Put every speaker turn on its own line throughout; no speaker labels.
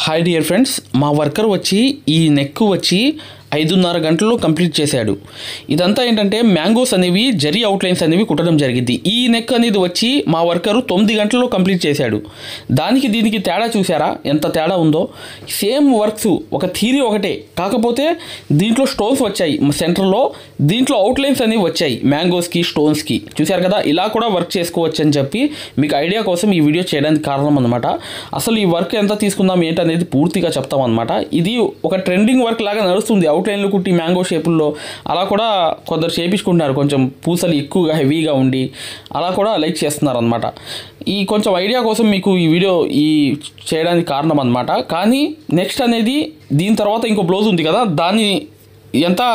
Hi dear friends, మా worker వచ్చి ఈ నెక్ వచ్చి 5:30 గంటల్లో కంప్లీట్ చేశాడు. ఇదంతా ఏంటంటే మ్యాంగోస్ అనేవి జరీ అవుట్లైన్స్ అనేవి కుట్టడం జరిగింది. ఈ నెక్ అనేది వచ్చి మా వర్కరు 9 గంటల్లో కంప్లీట్ చేశాడు. దానికి దీనికి తేడా చూసారా ఎంత తేడా ఉందో. సేమ్ వర్క్స్, ఒక థీరీ ఒకటే, కాకపోతే దీంట్లో స్టోన్స్ వచ్చాయి సెంటర్లో, దీంట్లో అవుట్లైన్స్ అనేవి వచ్చాయి మ్యాంగోస్కి స్టోన్స్కి. చూశారు కదా, ఇలా కూడా వర్క్ చేసుకోవచ్చు అని చెప్పి మీకు ఐడియా కోసం ఈ వీడియో చేయడానికి కారణం అనమాట. అసలు ఈ వర్క్ ఎంత తీసుకుందాం ఏంటనేది పూర్తిగా చెప్తాం అనమాట. ఇది ఒక ట్రెండింగ్ వర్క్ లాగా నడుస్తుంది. అవుట్లైన్లు కుట్టి మ్యాంగో షేపుల్లో అలా కూడా కొందరు చేయించుకుంటున్నారు, కొంచెం పూసలు ఎక్కువగా హెవీగా ఉండి అలా కూడా లైక్ చేస్తున్నారు అనమాట. ఈ కొంచెం ఐడియా కోసం మీకు ఈ వీడియో చేయడానికి కారణం అనమాట. కానీ నెక్స్ట్ అనేది దీని తర్వాత ఇంకో బ్లౌజ్ ఉంది కదా, దాన్ని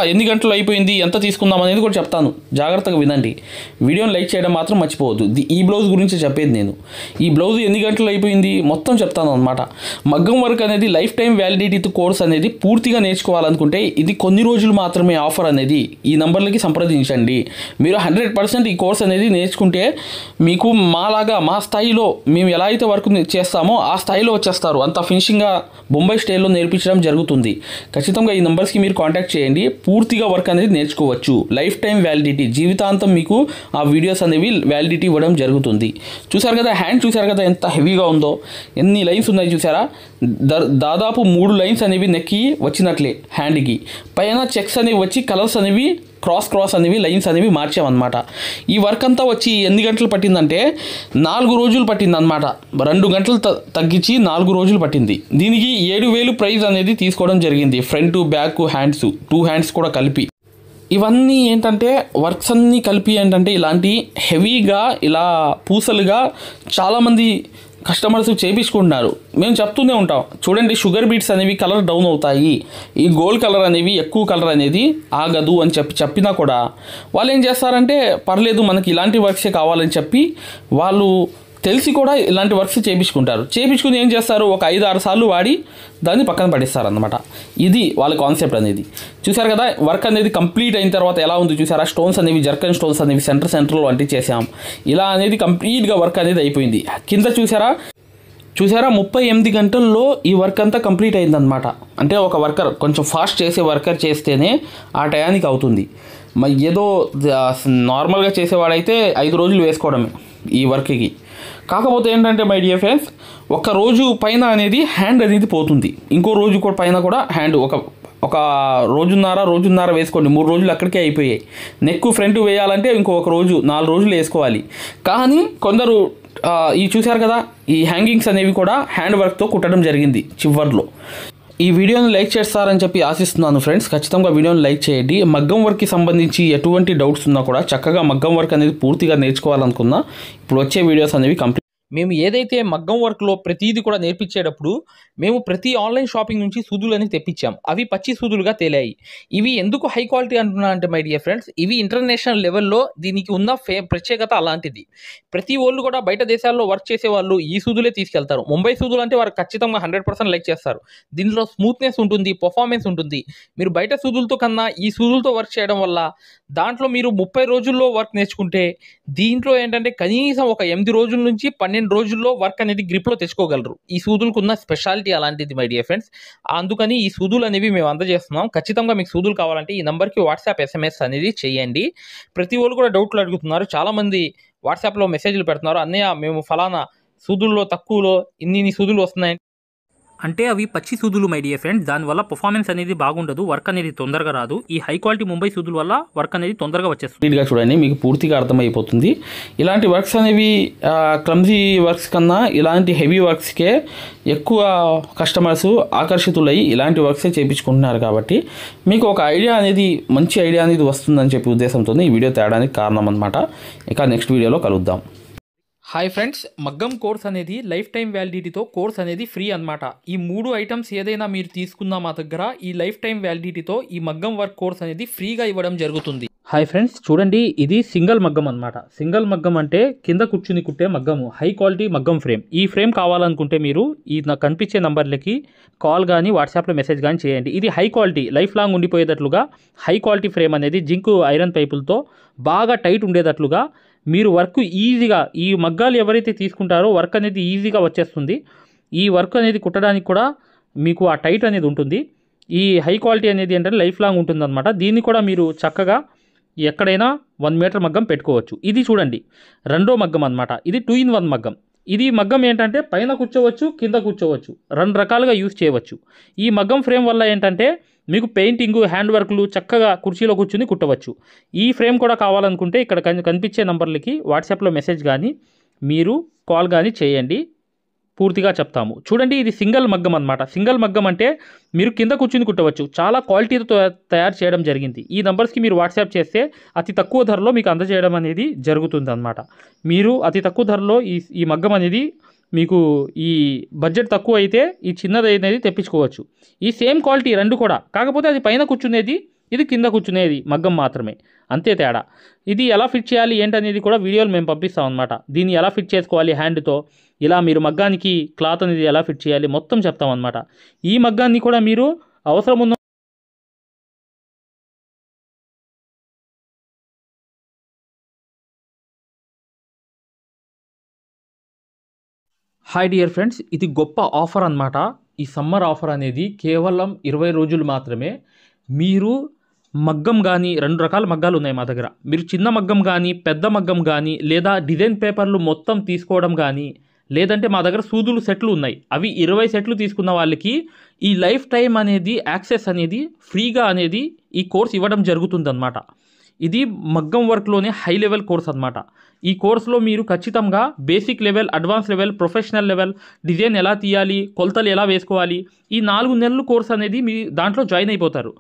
ఎన్ని గంటలు అయిపోయింది, ఎంత తీసుకుందాం అనేది కూడా చెప్తాను. జాగ్రత్తగా వినండి. వీడియోని లైక్ చేయడం మాత్రం మర్చిపోవద్దు. ఈ బ్లౌజ్ గురించి చెప్పేది నేను. ఈ బ్లౌజ్ ఎన్ని గంటలు అయిపోయింది మొత్తం చెప్తాను అనమాట. మగ్గం వర్క్ అనేది లైఫ్ టైం వ్యాలిడిటీ కోర్స్ అనేది పూర్తిగా నేర్చుకోవాలనుకుంటే ఇది కొన్ని రోజులు మాత్రమే ఆఫర్ అనేది. ఈ నంబర్లకి సంప్రదించండి. మీరు 100% ఈ కోర్స్ అనేది నేర్చుకుంటే మీకు మా స్థాయిలో మేము ఎలా అయితే వర్క్ చేస్తామో ఆ స్థాయిలో వచ్చేస్తారు. అంత ఫినిషింగ్గా బొంబాయి స్టైల్లో నేర్పించడం జరుగుతుంది. ఖచ్చితంగా ఈ నంబర్స్కి మీరు కాంటాక్ట్ చేయండి. పూర్తిగా వర్క్ అనేది నేర్చుకోవచ్చు. లైఫ్ టైం వ్యాలిడిటీ, జీవితాంతం మీకు ఆ వీడియోస్ అనేవి వ్యాలిడిటీ ఇవ్వడం జరుగుతుంది. చూసారు కదా, హ్యాండ్ చూసారు కదా ఎంత హెవీగా ఉందో, ఎన్ని లైన్స్ ఉన్నాయి చూసారా. దాదాపు 3 లైన్స్ అనేవి నెక్కి వచ్చినట్లే హ్యాండ్కి. పైన చెక్స్ అనేవి వచ్చి కలర్స్ అనేవి క్రాస్ అనేవి లైన్స్ అనేవి మార్చామన్నమాట. ఈ వర్క్ అంతా వచ్చి ఎన్ని గంటలు పట్టిందంటే 4 రోజులు పట్టిందన్నమాట. 2 గంటలు తగ్గించి 4 రోజులు పట్టింది. దీనికి 7,000 ప్రైజ్ అనేది తీసుకోవడం జరిగింది. ఫ్రంట్ బ్యాక్ హ్యాండ్స్ 2 హ్యాండ్స్ కూడా కలిపి. ఇవన్నీ ఏంటంటే వర్క్స్ అన్నీ కలిపి ఏంటంటే ఇలాంటి హెవీగా ఇలా పూసలుగా చాలామంది కస్టమర్స్ చేయించుకుంటున్నారు. మేము చెప్తూనే ఉంటాం, చూడండి షుగర్ బీట్స్ అనేవి కలర్ డౌన్ అవుతాయి, ఈ గోల్డ్ కలర్ అనేవి ఎక్కువ కలర్ అనేది ఆగదు అని చెప్పినా కూడా వాళ్ళు ఏం చేస్తారంటే పర్లేదు మనకి ఇలాంటి వర్క్సే కావాలని చెప్పి వాళ్ళు తెలిసి కూడా ఇలాంటి వర్క్స్ చేయించుకుని ఏం చేస్తారు, ఒక 5-6 సార్లు వాడి దాన్ని పక్కన పడిస్తారనమాట. ఇది వాళ్ళ కాన్సెప్ట్ అనేది. చూసారు కదా, వర్క్ అనేది కంప్లీట్ అయిన తర్వాత ఎలా ఉంది చూసారా. స్టోన్స్ అనేవి జర్కన్ స్టోన్స్ అనేవి సెంటర్లో అంటించేసాం. ఇలా అనేది కంప్లీట్గా వర్క్ అనేది అయిపోయింది. కింద చూసారా 38 గంటల్లో ఈ వర్క్ అంతా కంప్లీట్ అయిందనమాట. అంటే ఒక వర్కర్ కొంచెం ఫాస్ట్ చేసే వర్కర్ చేస్తేనే ఆ టయానికి అవుతుంది. ఏదో నార్మల్గా చేసేవాడైతే 5 రోజులు వేసుకోవడమే ఈ వర్క్కి. కాకపోతే ఏంటంటే మై డియర్ ఫ్రెండ్స్, ఒక రోజు పైన అనేది హ్యాండ్ అనేది పోతుంది, ఇంకో రోజు కూడా పైన కూడా హ్యాండ్ ఒక రోజున్నర వేసుకోండి. 3 రోజులు అక్కడికే అయిపోయాయి. నెక్ ఫ్రంట్ వేయాలంటే ఇంకొక రోజు 4 రోజులు వేసుకోవాలి. కానీ కొందరు ఈ చూశారు కదా, ఈ హ్యాంగింగ్స్ అనేవి కూడా హ్యాండ్ వర్క్తో కుట్టడం జరిగింది చివర్లో. ఈ వీడియోని లైక్ చేస్తారని చెప్పి ఆశిస్తున్నాను ఫ్రెండ్స్. ఖచ్చితంగా వీడియోని లైక్ చేయండి. మగ్గం వర్క్కి సంబంధించి ఎటువంటి డౌట్స్ ఉన్నా కూడా చక్కగా మగ్గం వర్క్ అనేది పూర్తిగా నేర్చుకోవాలనుకున్నా ఇప్పుడు వచ్చే వీడియోస్ అనేవి కంప్లీట్. మేము ఏదైతే మగ్గం వర్క్లో ప్రతిదీ కూడా నేర్పించేటప్పుడు మేము ప్రతి ఆన్లైన్ షాపింగ్ నుంచి సూదులని తెప్పించాం. అవి పచ్చి సూదులుగా తేలాయి. ఇవి ఎందుకు హై క్వాలిటీ అంటున్నా అంటే మై డియర్ ఫ్రెండ్స్, ఇవి ఇంటర్నేషనల్ లెవెల్లో దీనికి ఉన్న ప్రత్యేకత అలాంటిది. ప్రతి వాళ్ళు కూడా బయట దేశాల్లో వర్క్ చేసే వాళ్ళు ఈ సూదులే తీసుకెళ్తారు. ముంబై సూదులు అంటే వారు ఖచ్చితంగా 100% లైక్ చేస్తారు. దీనిలో స్మూత్నెస్ ఉంటుంది, పర్ఫార్మెన్స్ ఉంటుంది. మీరు బయట సూదులతో కన్నా ఈ సూదులతో వర్క్ చేయడం వల్ల దాంట్లో మీరు 30 రోజుల్లో వర్క్ నేర్చుకుంటే దీంట్లో ఏంటంటే కనీసం ఒక 8 రోజుల నుంచి 12 రోజుల్లో వర్క్ అనేది గ్రిప్లో తెచ్చుకోగలరు. ఈ సూదులకు ఉన్న స్పెషాలిటీ అలాంటిది మై డియర్ ఫ్రెండ్స్. అందుకని ఈ సూదులు అనేవి మేము అందజేస్తున్నాం. ఖచ్చితంగా మీకు సూదులు కావాలంటే ఈ నెంబర్కి వాట్సాప్ SMS అనేది చేయండి. ప్రతి వాళ్ళు కూడా డౌట్లు అడుగుతున్నారు. చాలామంది వాట్సాప్లో మెసేజ్లు పెడుతున్నారు, అన్నయ్య మేము ఫలానా సూదుల్లో తక్కువలో ఇన్ని సూదులు వస్తున్నాయి అంటే అవి పచ్చి సూదులు మై డియర్ ఫ్రెండ్స్. దానివల్ల పర్ఫార్మెన్స్ అనేది బాగుండదు, వర్క్ అనేది తొందరగా రాదు. ఈ హై క్వాలిటీ ముంబై సూదుల వల్ల వర్క్ అనేది తొందరగా వచ్చేస్తుంది. నీట్గా చూడండి, మీకు పూర్తిగా అర్థమైపోతుంది. ఇలాంటి వర్క్స్ అనేవి క్లమ్జీ వర్క్స్ కన్నా ఇలాంటి హెవీ వర్క్స్కే ఎక్కువ కస్టమర్స్ ఆకర్షితులై ఇలాంటి వర్క్సే చేయించుకుంటున్నారు. కాబట్టి మీకు ఒక మంచి ఐడియా అనేది వస్తుందని చెప్పి ఉద్దేశంతో ఈ వీడియో తేడానికి కారణం అనమాట. ఇక నెక్స్ట్ వీడియోలో కలుద్దాం. హాయ్ ఫ్రెండ్స్, మగ్గం కోర్స్ అనేది లైఫ్ టైం వ్యాలిడిటీతో కోర్స్ అనేది ఫ్రీ అనమాట. ఈ 3 ఐటమ్స్ ఏదైనా మీరు తీసుకున్నా మా దగ్గర ఈ లైఫ్ టైం వ్యాలిడిటీతో ఈ మగ్గం వర్క్ కోర్స్ అనేది ఫ్రీగా ఇవ్వడం జరుగుతుంది. హాయ్ ఫ్రెండ్స్, చూడండి ఇది సింగిల్ మగ్గం అనమాట. సింగిల్ మగ్గం అంటే కింద కూర్చుని కుట్టే మగ్గము, హై క్వాలిటీ మగ్గం ఫ్రేమ్. ఈ ఫ్రేమ్ కావాలనుకుంటే మీరు ఈ నాకు కనిపించే నంబర్లకి కాల్ కానీ వాట్సాప్లో మెసేజ్ కానీ చేయండి. ఇది హై క్వాలిటీ, లైఫ్ లాంగ్ ఉండిపోయేటట్లుగా హై క్వాలిటీ ఫ్రేమ్ అనేది జింక్ ఐరన్ పైపులతో బాగా టైట్ ఉండేటట్లుగా మీరు వర్క్ ఈజీగా, ఈ మగ్గాలు ఎవరైతే తీసుకుంటారో వర్క్ అనేది ఈజీగా వచ్చేస్తుంది. ఈ వర్క్ అనేది కుట్టడానికి కూడా మీకు ఆ టైట్ అనేది ఉంటుంది. ఈ హై క్వాలిటీ అనేది ఏంటంటే లైఫ్ లాంగ్ ఉంటుందన్నమాట. దీన్ని కూడా మీరు చక్కగా ఎక్కడైనా 1 మీటర్ మగ్గం పెట్టుకోవచ్చు. ఇది చూడండి రెండో మగ్గం అనమాట. ఇది 2-in-1 మగ్గం. ఇది మగ్గం ఏంటంటే పైన కూర్చోవచ్చు, కింద కూర్చోవచ్చు, 2 రకాలుగా యూజ్ చేయవచ్చు. ఈ మగ్గం ఫ్రేమ్ వల్ల ఏంటంటే మీకు పెయింటింగ్, హ్యాండ్ వర్క్లు చక్కగా కుర్చీలో కూర్చుని కుట్టవచ్చు. ఈ ఫ్రేమ్ కూడా కావాలనుకుంటే ఇక్కడ కనిపించే నంబర్లకి వాట్సాప్లో మెసేజ్ కానీ మీరు కాల్ కానీ చేయండి, పూర్తిగా చెప్తాము. చూడండి ఇది సింగిల్ మగ్గం అనమాట. సింగిల్ మగ్గం అంటే మీరు కింద కూర్చుని కుట్టవచ్చు. చాలా క్వాలిటీతో తయారు చేయడం జరిగింది. ఈ నంబర్స్కి మీరు వాట్సాప్ చేస్తే అతి తక్కువ ధరలో మీకు అందజేయడం అనేది జరుగుతుంది అనమాట. మీరు అతి తక్కువ ధరలో ఈ మగ్గం అనేది మీకు ఈ బడ్జెట్ తక్కువ అయితే ఈ చిన్నది అనేది తెప్పించుకోవచ్చు. ఈ సేమ్ క్వాలిటీ 2 కూడా, కాకపోతే అది పైన కూర్చునేది, ఇది కింద కూర్చునేది మగ్గం మాత్రమే, అంతే తేడా. ఇది ఎలా ఫిట్ చేయాలి ఏంటనేది కూడా వీడియోలు మేము పంపిస్తాం అనమాట. దీన్ని ఎలా ఫిట్ చేసుకోవాలి హ్యాండ్తో, ఇలా మీరు మగ్గానికి క్లాత్ అనేది ఎలా ఫిట్ చేయాలి మొత్తం చెప్తాం అనమాట. ఈ మగ్గాన్ని కూడా మీరు అవసరం ఉన్న హాయ్ డియర్ ఫ్రెండ్స్, ఇది గొప్ప ఆఫర్ అనమాట. ఈ సమ్మర్ ఆఫర్ అనేది కేవలం 20 రోజులు మాత్రమే. మీరు మగ్గం కానీ 2 రకాల మగ్గాలు ఉన్నాయి మా దగ్గర. మీరు చిన్న మగ్గం కానీ పెద్ద మగ్గం కానీ లేదా డిజైన్ పేపర్లు మొత్తం తీసుకోవడం కానీ, లేదంటే మా దగ్గర సూదులు సెట్లు ఉన్నాయి, అవి 20 సెట్లు తీసుకున్న వాళ్ళకి ఈ లైఫ్ టైం అనేది యాక్సెస్ అనేది ఫ్రీగా అనేది ఈ కోర్స్ ఇవ్వడం జరుగుతుందన్నమాట. ఇది మగ్గం వర్క్లోనే హై లెవెల్ కోర్స్ అనమాట. ఈ కోర్సులో మీరు ఖచ్చితంగా basic level, advance level, professional level, design ఎలా తీయాలి, కొలతలు ఎలా వేసుకోవాలి, ఈ 4 నెలలు కోర్స్ అనేది మీ దాంట్లో జాయిన్ అయిపోతారు.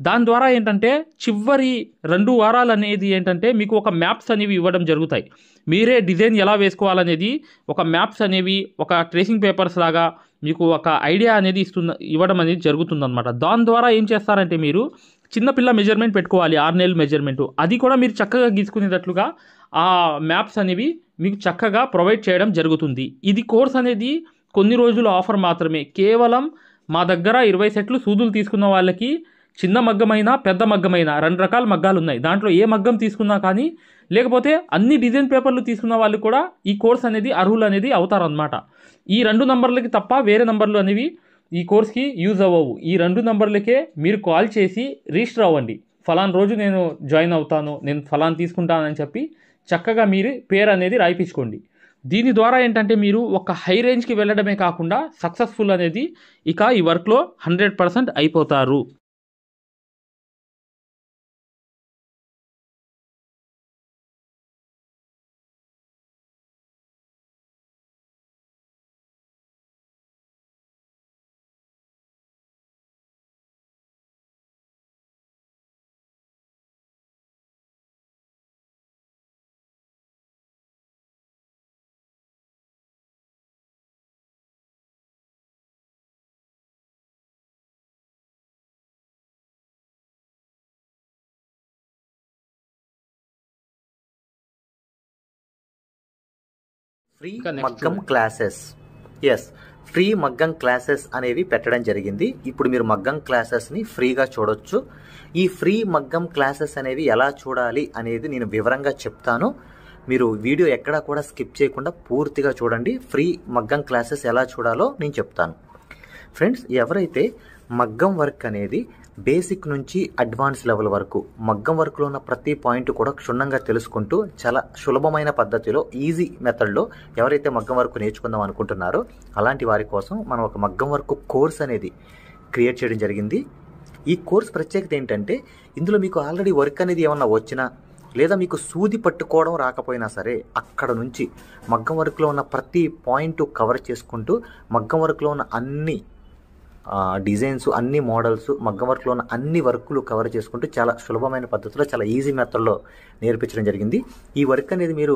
దాని ద్వారా ఏంటంటే చివరి 2 వారాలు అనేది ఏంటంటే మీకు ఒక మ్యాప్స్ అనేవి ఇవ్వడం జరుగుతాయి. మీరే డిజైన్ ఎలా వేసుకోవాలనేది ఒక మ్యాప్స్ అనేవి, ఒక ట్రేసింగ్ పేపర్స్ లాగా మీకు ఒక ఐడియా అనేది ఇవ్వడం అనేది జరుగుతుందన్నమాట. దాని ద్వారా ఏం చేస్తారంటే మీరు చిన్నపిల్ల మెజర్మెంట్ పెట్టుకోవాలి, 6 నెలల మెజర్మెంటు, అది కూడా మీరు చక్కగా గీసుకునేటట్లుగా ఆ మ్యాప్స్ అనేవి మీకు చక్కగా ప్రొవైడ్ చేయడం జరుగుతుంది. ఇది కోర్స్ అనేది కొన్ని రోజుల ఆఫర్ మాత్రమే. కేవలం మా దగ్గర 20 సెట్లు సూదులు తీసుకున్న వాళ్ళకి చిన్న మగ్గమైనా పెద్ద మగ్గమైనా 2 రకాల మగ్గాలు ఉన్నాయి. దాంట్లో ఏ మగ్గం తీసుకున్నా కానీ, లేకపోతే అన్ని డిజైన్ పేపర్లు తీసుకున్న వాళ్ళు కూడా ఈ కోర్స్ అనేది అర్హులు అనేది అవుతారనమాట. ఈ 2 నంబర్లకి తప్ప వేరే నంబర్లు అనేవి ఈ కోర్స్కి యూజ్ అవ్వవు. ఈ 2 నంబర్లకే మీరు కాల్ చేసి రిజిస్టర్ అవ్వండి. ఫలానా రోజు నేను జాయిన్ అవుతాను, నేను ఫలానా తీసుకుంటానని చెప్పి చక్కగా మీరు పేరు అనేది రాయిపించుకోండి. దీని ద్వారా ఏంటంటే మీరు ఒక హై రేంజ్కి వెళ్ళడమే కాకుండా సక్సెస్ఫుల్ అనేది ఇక ఈ వర్క్లో 100% అయిపోతారు.
ఫ్రీ మగ్గం క్లాసెస్, ఎస్, ఫ్రీ మగ్గం క్లాసెస్ అనేవి పెట్టడం జరిగింది. ఇప్పుడు మీరు మగ్గం క్లాసెస్ని ఫ్రీగా చూడొచ్చు. ఈ ఫ్రీ మగ్గం క్లాసెస్ అనేవి ఎలా చూడాలి అనేది నేను వివరంగా చెప్తాను. మీరు వీడియో ఎక్కడా కూడా స్కిప్ చేయకుండా పూర్తిగా చూడండి. ఫ్రీ మగ్గం క్లాసెస్ ఎలా చూడాలో నేను చెప్తాను. ఫ్రెండ్స్, ఎవరైతే మగ్గం వర్క్ అనేది బేసిక్ నుంచి అడ్వాన్స్ లెవెల్ వరకు మగ్గం వర్క్లో ఉన్న ప్రతి పాయింట్ కూడా క్షుణ్ణంగా తెలుసుకుంటూ చాలా సులభమైన పద్ధతిలో, ఈజీ మెథడ్లో ఎవరైతే మగ్గం వర్క్ నేర్చుకుందాం అనుకుంటున్నారో అలాంటి వారి కోసం మనం ఒక మగ్గం వర్క్ కోర్స్ అనేది క్రియేట్ చేయడం జరిగింది. ఈ కోర్స్ ప్రత్యేకత ఏంటంటే ఇందులో మీకు ఆల్రెడీ వర్క్ అనేది ఏమన్నా వచ్చినా, లేదా మీకు సూది పట్టుకోవడం రాకపోయినా సరే, అక్కడ నుంచి మగ్గం వర్క్లో ఉన్న ప్రతి పాయింట్ కవర్ చేసుకుంటూ మగ్గం వర్క్లో ఉన్న అన్ని డిజైన్స్, అన్ని మోడల్స్, మగ్గం వర్క్లో ఉన్న అన్ని వర్కులు కవర్ చేసుకుంటూ చాలా సులభమైన పద్ధతిలో, చాలా ఈజీ మెథడ్లో నేర్పించడం జరిగింది. ఈ వర్క్ అనేది మీరు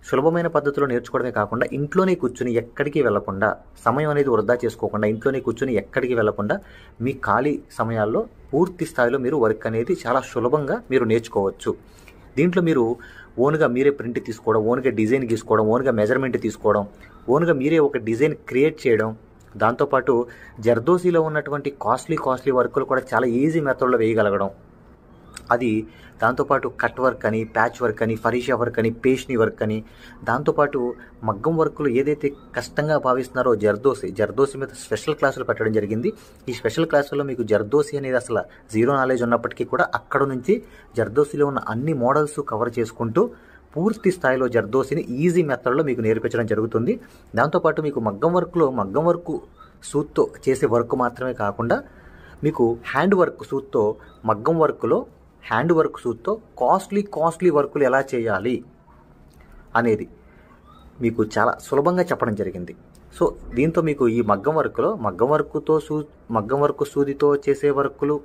సులభమైన పద్ధతిలో నేర్చుకోవడమే కాకుండా ఇంట్లోనే కూర్చుని ఎక్కడికి వెళ్లకుండా, సమయం అనేది వృధా చేసుకోకుండా ఇంట్లోనే కూర్చుని ఎక్కడికి వెళ్లకుండా మీ ఖాళీ సమయాల్లో పూర్తి స్థాయిలో మీరు వర్క్ అనేది చాలా సులభంగా మీరు నేర్చుకోవచ్చు. దీంట్లో మీరు ఓన్గా మీరే ప్రింట్ తీసుకోవడం, ఓన్గా డిజైన్ గీసుకోవడం, ఓన్గా మెజర్మెంట్ తీసుకోవడం, ఓన్గా మీరే ఒక డిజైన్ క్రియేట్ చేయడం, దాంతోపాటు జర్దోసీలో ఉన్నటువంటి కాస్ట్లీ వర్కులు కూడా చాలా ఈజీ మెథడ్లో వేయగలగడం, అది దాంతోపాటు కట్ వర్క్ అని, ప్యాచ్ వర్క్ అని, ఫరీషా వర్క్ అని, పేష్ని వర్క్ అని, దాంతోపాటు మగ్గం వర్క్లు ఏదైతే కష్టంగా భావిస్తున్నారో జర్దోసి మీద స్పెషల్ క్లాసులు పెట్టడం జరిగింది. ఈ స్పెషల్ క్లాసుల్లో మీకు జర్దోసి అనేది అసలు జీరో నాలెడ్జ్ ఉన్నప్పటికీ కూడా అక్కడ నుంచి జర్దోసిలో ఉన్న అన్ని మోడల్స్ కవర్ చేసుకుంటూ పూర్తి స్థాయిలో జర్దోసిని ఈజీ మెథడ్లో మీకు నేర్పించడం జరుగుతుంది. దాంతోపాటు మీకు మగ్గం వర్క్ సూత్తో చేసే వర్క్ మాత్రమే కాకుండా మీకు హ్యాండ్ వర్క్ సూత్తో, మగ్గం వర్క్లో హ్యాండ్ వర్క్ సూత్తో కాస్ట్లీ వర్కులు ఎలా చేయాలి అనేది మీకు చాలా సులభంగా చెప్పడం జరిగింది. సో దీంతో మీకు ఈ మగ్గం వర్క్ సూదితో చేసే వర్కులు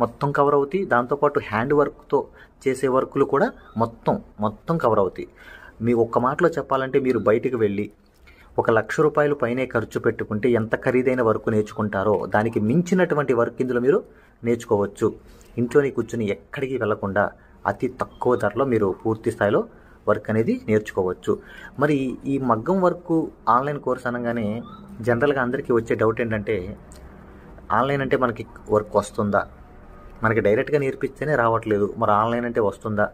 మొత్తం కవర్ అవుతాయి. దాంతోపాటు హ్యాండ్ వర్క్తో చేసే వర్కులు కూడా మొత్తం కవర్ అవుతాయి. మీ ఒక్క మాటలో చెప్పాలంటే మీరు బయటికి వెళ్ళి 1,00,000 రూపాయలు పైనే ఖర్చు పెట్టుకుంటే ఎంత ఖరీదైన వర్క్ నేర్చుకుంటారో దానికి మించినటువంటి వర్క్ ఇందులో మీరు నేర్చుకోవచ్చు. ఇంట్లోనే కూర్చుని ఎక్కడికి వెళ్లకుండా అతి తక్కువ ధరలో మీరు పూర్తి స్థాయిలో వర్క్ అనేది నేర్చుకోవచ్చు. మరి ఈ మగ్గం వర్క్ ఆన్లైన్ కోర్స్ అనగానే జనరల్గా అందరికీ వచ్చే డౌట్ ఏంటంటే, ఆన్లైన్ అంటే మనకి వర్క్ వస్తుందా, మనకి డైరెక్ట్గా నేర్పిస్తేనే రావట్లేదు, మరి ఆన్లైన్ అంటే వస్తుందా,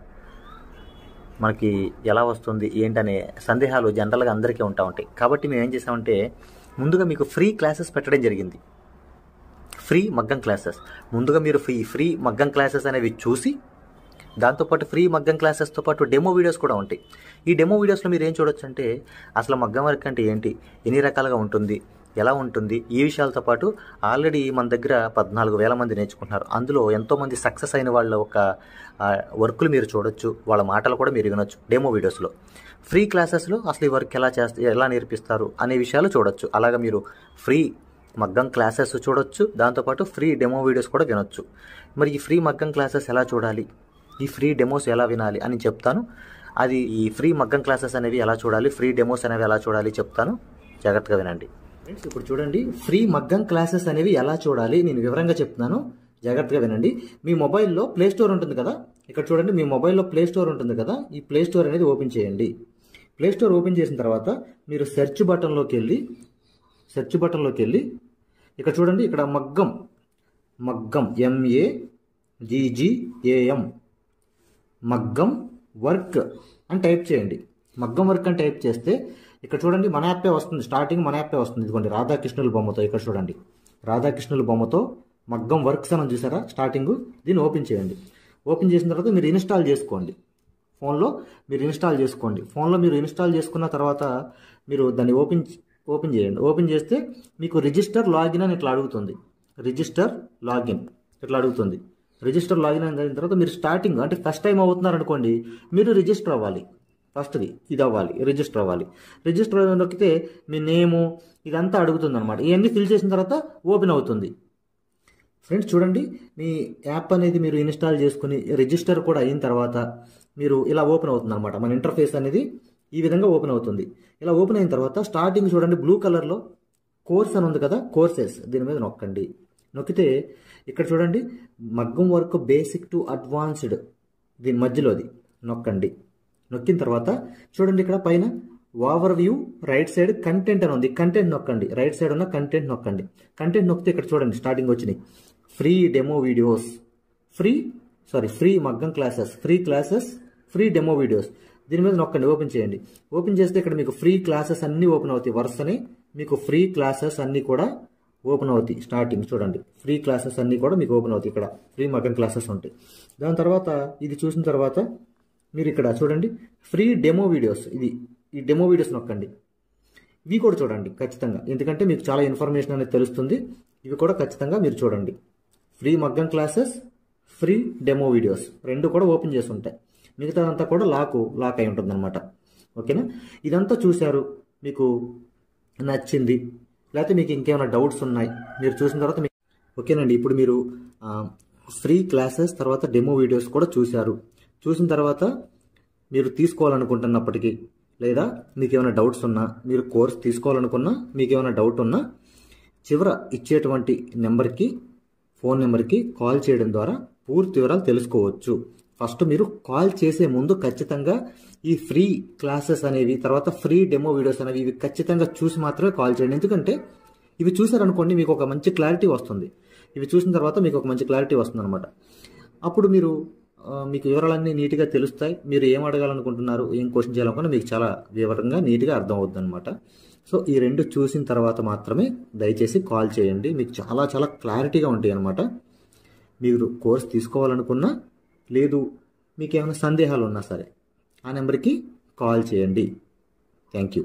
మనకి ఎలా వస్తుంది ఏంటనే సందేహాలు జనరల్గా అందరికీ ఉంటాయి. కాబట్టి మేము ఏం చేసామంటే ముందుగా మీకు ఫ్రీ క్లాసెస్ పెట్టడం జరిగింది. ఫ్రీ మగ్గం క్లాసెస్ ముందుగా మీరు ఫ్రీ మగ్గం క్లాసెస్ అనేవి చూసి, దాంతోపాటు ఫ్రీ మగ్గం క్లాసెస్తో పాటు డెమో వీడియోస్ కూడా ఉంటాయి. ఈ డెమో వీడియోస్లో మీరు ఏం చూడొచ్చు అంటే అసలు మగ్గం వర్క్ అంటే ఏంటి, ఎన్ని రకాలుగా ఉంటుంది, ఎలా ఉంటుంది, ఈ విషయాలతో పాటు ఆల్రెడీ మన దగ్గర 14,000 మంది నేర్చుకుంటున్నారు. అందులో ఎంతోమంది సక్సెస్ అయిన వాళ్ళ ఒక వర్కులు మీరు చూడొచ్చు, వాళ్ళ మాటలు కూడా మీరు వినొచ్చు డెమో వీడియోస్లో. ఫ్రీ క్లాసెస్లో అసలు ఈ వర్క్ ఎలా నేర్పిస్తారు అనే విషయాలు చూడొచ్చు. అలాగా మీరు ఫ్రీ మగ్గం క్లాసెస్ చూడొచ్చు, దాంతోపాటు ఫ్రీ డెమో వీడియోస్ కూడా వినొచ్చు. మరి ఈ ఫ్రీ మగ్గం క్లాసెస్ ఎలా చూడాలి, ఈ ఫ్రీ డెమోస్ ఎలా వినాలి అని చెప్తాను. అది ఈ ఫ్రీ మగ్గం క్లాసెస్ అనేవి ఎలా చూడాలి, ఫ్రీ డెమోస్ అనేవి ఎలా చూడాలి చెప్తాను, జాగ్రత్తగా వినండి. ఫ్రెండ్స్ ఇప్పుడు చూడండి, ఫ్రీ మగ్గం క్లాసెస్ అనేవి ఎలా చూడాలి నేను వివరంగా చెప్తున్నాను, జాగ్రత్తగా వినండి. మీ మొబైల్లో ప్లే స్టోర్ ఉంటుంది కదా, ఇక్కడ చూడండి మీ మొబైల్లో ప్లే స్టోర్ ఉంటుంది కదా, ఈ ప్లే స్టోర్ అనేది ఓపెన్ చేయండి. ప్లే స్టోర్ ఓపెన్ చేసిన తర్వాత మీరు సెర్చ్ బటన్లోకి వెళ్ళి ఇక్కడ చూడండి, ఇక్కడ మగ్గం MAGGAM మగ్గం వర్క్ అని టైప్ చేయండి. మగ్గం వర్క్ అని టైప్ చేస్తే ఇక్కడ చూడండి మన యాప్పే వస్తుంది, స్టార్టింగ్ మన యాప్పే వస్తుంది. ఇదిగోండి రాధాకృష్ణుల బొమ్మతో, ఇక్కడ చూడండి రాధాకృష్ణుల బొమ్మతో మగ్గం వర్క్స్ అని చూసారా స్టార్టింగ్, దీన్ని ఓపెన్ చేయండి. ఓపెన్ చేసిన తర్వాత మీరు ఇన్స్టాల్ చేసుకోండి. ఫోన్లో మీరు ఇన్స్టాల్ చేసుకున్న తర్వాత మీరు దాన్ని ఓపెన్ చేయండి. ఓపెన్ చేస్తే మీకు రిజిస్టర్ లాగిన్ అని ఇట్లా అడుగుతుంది. రిజిస్టర్ లాగిన్ అయిన తర్వాత మీరు స్టార్టింగ్ అంటే ఫస్ట్ టైం అవుతున్నారు అనుకోండి, మీరు రిజిస్టర్ అవ్వాలి. ఫస్ట్ది ఇది అవ్వాలి, రిజిస్టర్ అవ్వాలి. రిజిస్టర్ నొక్కితే మీ నేము ఇదంతా అడుగుతుంది అనమాట. ఇవన్నీ ఫిల్ చేసిన తర్వాత ఓపెన్ అవుతుంది. ఫ్రెండ్స్ చూడండి, మీ యాప్ అనేది మీరు ఇన్స్టాల్ చేసుకుని రిజిస్టర్ కూడా అయిన తర్వాత మీరు ఇలా ఓపెన్ అవుతుంది అనమాట. మన ఇంటర్ఫేస్ అనేది ఈ విధంగా ఓపెన్ అవుతుంది. ఇలా ఓపెన్ అయిన తర్వాత స్టార్టింగ్ చూడండి బ్లూ కలర్లో కోర్స్ అని ఉంది కదా, కోర్సెస్ దీని మీద నొక్కండి. నొక్కితే ఇక్కడ చూడండి మగ్గం వర్క్ బేసిక్ టు అడ్వాన్స్డ్ దీని మధ్యలోది నొక్కండి. నొక్కిన తర్వాత చూడండి ఇక్కడ పైన over view right side content అని ఉంది, కంటెంట్ నొక్కండి. రైట్ సైడ్ ఉన్న కంటెంట్ నొక్కండి. కంటెంట్ నొక్కితే ఇక్కడ చూడండి స్టార్టింగ్ వచ్చినాయి ఫ్రీ డెమో వీడియోస్, ఫ్రీ మగ్గం క్లాసెస్, ఫ్రీ డెమో వీడియోస్. దీని మీద నొక్కండి, ఓపెన్ చేయండి. ఓపెన్ చేస్తే ఇక్కడ మీకు ఫ్రీ క్లాసెస్ అన్నీ ఓపెన్ అవుతాయి. వరుసనే మీకు ఫ్రీ క్లాసెస్ అన్నీ కూడా ఓపెన్ అవుతాయి. స్టార్టింగ్ చూడండి ఫ్రీ క్లాసెస్ అన్నీ కూడా మీకు ఓపెన్ అవుతాయి. ఇక్కడ ఫ్రీ మగ్గం క్లాసెస్ ఉంటాయి. దాని తర్వాత ఇది చూసిన తర్వాత మీరు ఇక్కడ చూడండి ఫ్రీ డెమో వీడియోస్, ఈ డెమో వీడియోస్ నొక్కండి. ఇవి కూడా చూడండి ఖచ్చితంగా, ఎందుకంటే మీకు చాలా ఇన్ఫర్మేషన్ అనేది తెలుస్తుంది. ఇవి కూడా ఖచ్చితంగా మీరు చూడండి. ఫ్రీ మగ్గం క్లాసెస్, ఫ్రీ డెమో వీడియోస్ రెండు కూడా ఓపెన్ చేసి ఉంటాయి. మిగతాదంతా కూడా లాక్ అయి ఉంటుంది అనమాట. ఓకేనా, ఇదంతా చూశారు, మీకు నచ్చింది, లేకపోతే మీకు ఇంకేమైనా డౌట్స్ ఉన్నాయి మీరు చూసిన తర్వాత ఓకేనండి. ఇప్పుడు మీరు ఫ్రీ క్లాసెస్ తర్వాత డెమో వీడియోస్ కూడా చూశారు. చూసిన తర్వాత మీరు తీసుకోవాలనుకుంటున్నప్పటికీ లేదా మీకు ఏమైనా డౌట్స్ ఉన్నా, మీరు కోర్స్ తీసుకోవాలనుకున్నా, మీకు ఏమైనా డౌట్ ఉన్నా చివర ఇచ్చేటువంటి ఫోన్ నెంబర్కి కాల్ చేయడం ద్వారా పూర్తి వివరాలు తెలుసుకోవచ్చు. ఫస్ట్ మీరు కాల్ చేసే ముందు ఖచ్చితంగా ఈ ఫ్రీ క్లాసెస్ అనేవి, తర్వాత ఫ్రీ డెమో వీడియోస్ అనేవి ఇవి ఖచ్చితంగా చూసి మాత్రమే కాల్ చేయండి. ఎందుకంటే ఇవి చూసారనుకోండి మీకు ఒక మంచి క్లారిటీ వస్తుంది. ఇవి చూసిన తర్వాత మీకు ఒక మంచి క్లారిటీ వస్తుంది అనమాట. అప్పుడు మీరు మీకు వివరాలన్నీ నీట్గా తెలుస్తాయి. మీరు ఏం అడగాలనుకుంటున్నారు, ఏం క్వశ్చన్ చేయాలనుకున్నా మీకు చాలా వివరంగా నీట్గా అర్థం అవుతుంది అనమాట. సో ఈ రెండు చూసిన తర్వాత మాత్రమే దయచేసి కాల్ చేయండి. మీకు చాలా చాలా క్లారిటీగా ఉంటాయి అనమాట. మీరు కోర్స్ తీసుకోవాలనుకున్నా, లేదు మీకు ఏమైనా సందేహాలు ఉన్నా సరే ఆ నెంబర్కి కాల్ చేయండి. Thank you.